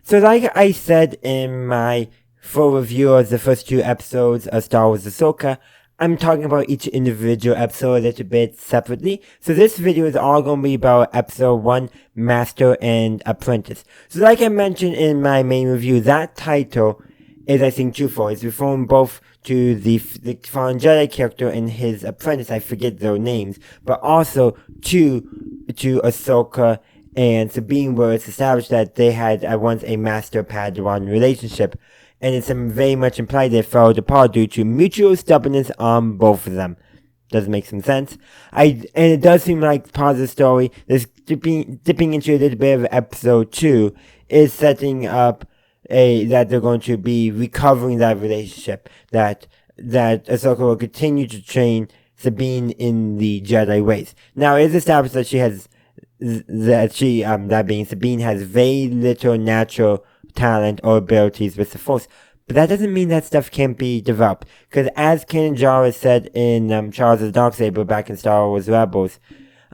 So like I said in my full review of the first 2 episodes of Star Wars Ahsoka, I'm talking about each individual episode a little bit separately. So this video is all going to be about episode 1, Master and Apprentice. So like I mentioned in my main review, that title is, I think, twofold. It's referring both to the fallen Jedi character and his apprentice, I forget their names, but also to Ahsoka and Sabine, where it's established that they had at once a master-padawan relationship, and it's very much implied they fell apart due to mutual stubbornness on both of them. Doesn't make some sense. And it does seem like part of the story, this dipping into a little bit of episode 2, is setting up that they're going to be recovering that relationship, that Ahsoka will continue to train Sabine in the Jedi ways. Now, it is established that that being Sabine has very little natural talent or abilities with the Force, but that doesn't mean that stuff can't be developed, because as Kanan Jarrus said in Charles the Darksaber back in Star Wars Rebels,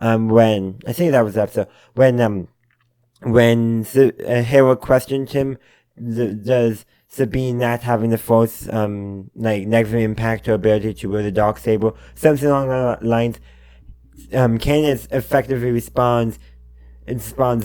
when, I think that was the episode, when Hera questioned him, does Sabine not having the Force, negatively impact her ability to wield the Darksaber? Something along those lines. Kanan effectively responds,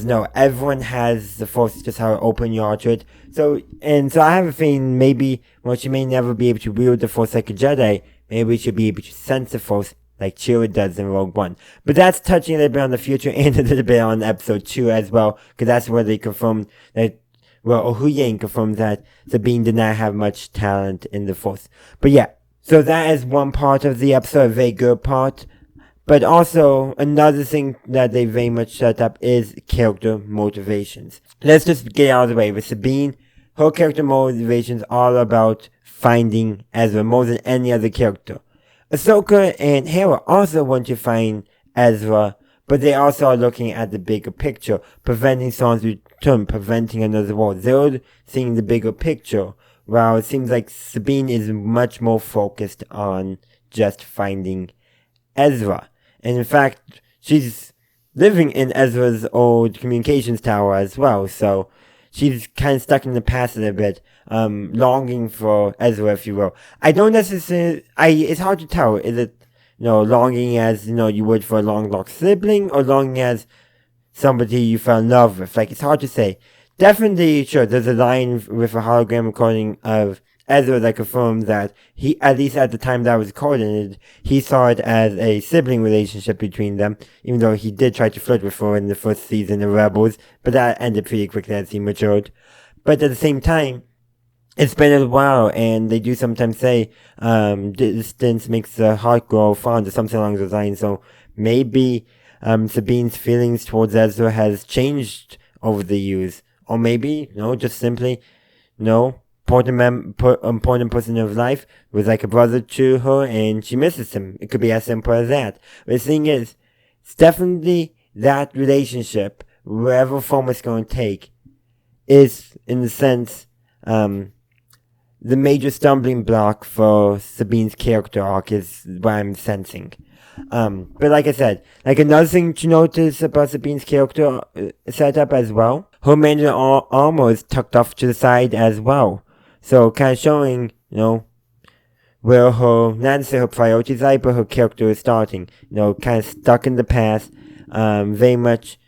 no, everyone has the Force, just how open you are to it. So I have a feeling maybe, while she may never be able to wield the Force like a Jedi, maybe she'll be able to sense the Force like Chewie does in Rogue One. But that's touching a little bit on the future and a little bit on episode 2 as well, because that's where they confirmed that, Ohuyen confirmed that Sabine did not have much talent in the Force. But yeah, so that is one part of the episode, a very good part. But also, another thing that they very much set up is character motivations. Let's just get out of the way. With Sabine, her character motivations are about finding Ezra more than any other character. Ahsoka and Hera also want to find Ezra, but they also are looking at the bigger picture, preventing Thrawn's return, preventing another war. They're seeing the bigger picture, while it seems like Sabine is much more focused on just finding Ezra. And in fact, she's living in Ezra's old communications tower as well, so she's kind of stuck in the past a little bit, longing for Ezra, if you will. I don't necessarily, it's hard to tell. Is it, longing as, you would for a long-lost sibling, or longing as somebody you fell in love with? Like, it's hard to say. Definitely, sure, there's a line with a hologram recording of Ezra that confirmed that he, at least at the time that was recorded, he saw it as a sibling relationship between them, even though he did try to flirt with her in the first season of Rebels, but that ended pretty quickly as he matured. But at the same time, it's been a while, and they do sometimes say, distance makes the heart grow fond, or something along those lines, so maybe, Sabine's feelings towards Ezra has changed over the years, or maybe, just simply, important person of life was like a brother to her, and she misses him. It could be as simple as that. But the thing is, it's definitely that relationship, wherever form it's going to take, is, in the sense, the major stumbling block for Sabine's character arc is what I'm sensing. But like I said, another thing to notice about Sabine's character setup as well, her Mandalorian armor is tucked off to the side as well. So kind of showing, where her, not necessarily her priorities lie, but her character is starting. Kind of stuck in the past, very much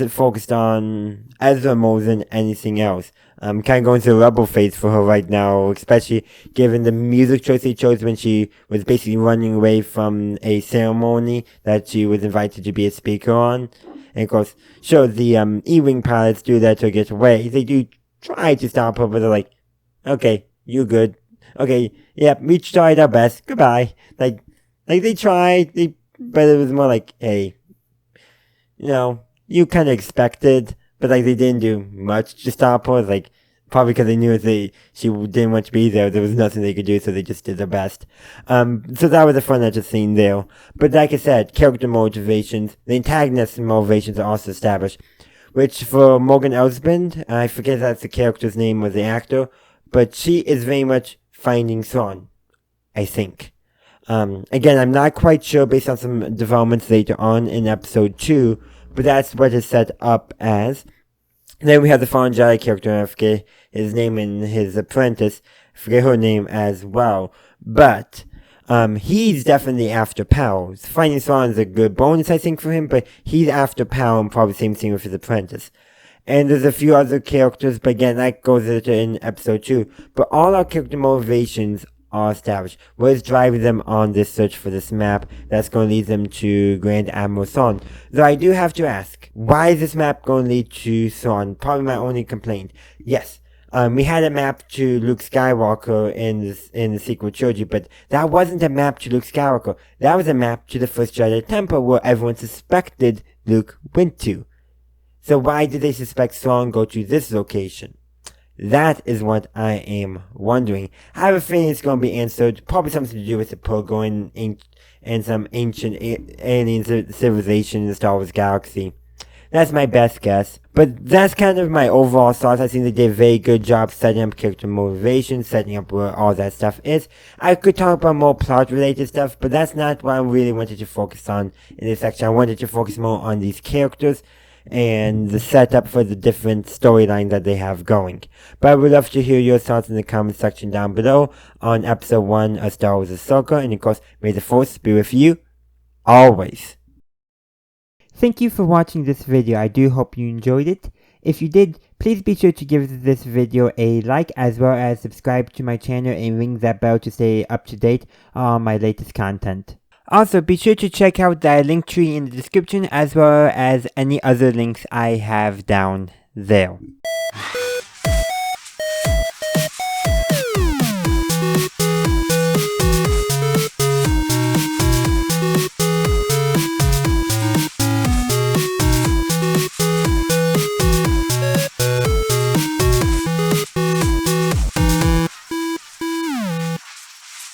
focused on Ezra more than anything else. Kind of going through a rebel phase for her right now, especially given the music choice she chose when she was basically running away from a ceremony that she was invited to be a speaker on. And of course, sure, the E-Wing pilots do that to get away. They do try to stop her, but they're like, okay, you good. Okay, yeah, we tried our best. Goodbye. Like they tried, but it was more like, hey, you kind of expected, but they didn't do much to stop her. Probably because they knew she didn't want to be there. There was nothing they could do, so they just did their best. So that was a fun little scene there. But like I said, character motivations, the antagonist motivations are also established. Which for Morgan Elsbeth, I forget that's the character's name or the actor, but she is very much finding Thrawn, I think. Again, I'm not quite sure based on some developments later on in episode 2, but that's what it's set up as. Then we have the Fallen Jedi character, I forget his name and his apprentice, I forget her name as well, but he's definitely after Pow. Finding Thrawn is a good bonus, I think, for him, but he's after Pow, and probably same thing with his apprentice. And there's a few other characters, but again, that goes into in episode 2. But all our character motivations are established. What is driving them on this search for this map that's going to lead them to Grand Admiral Thrawn? Though I do have to ask, why is this map going to lead to Thrawn? Probably my only complaint. Yes, we had a map to Luke Skywalker in the sequel trilogy, but that wasn't a map to Luke Skywalker. That was a map to the First Jedi Temple where everyone suspected Luke went to. So why did they suspect Thrawn go to this location? That is what I am wondering. I have a feeling it's going to be answered. Probably something to do with the Pogo and some ancient alien civilization in the Star Wars galaxy. That's my best guess. But that's kind of my overall thoughts. I think they did a very good job setting up character motivation, setting up where all that stuff is. I could talk about more plot related stuff, but that's not what I really wanted to focus on in this section. I wanted to focus more on these characters and the setup for the different storyline that they have going. But I would love to hear your thoughts in the comment section down below on episode 1 of Star Wars Ahsoka, and of course, may the Force be with you always. Thank you for watching this video. I do hope you enjoyed it. If you did, please be sure to give this video a like, as well as subscribe to my channel and ring that bell to stay up to date on my latest content. Also, be sure to check out the link tree in the description, as well as any other links I have down there.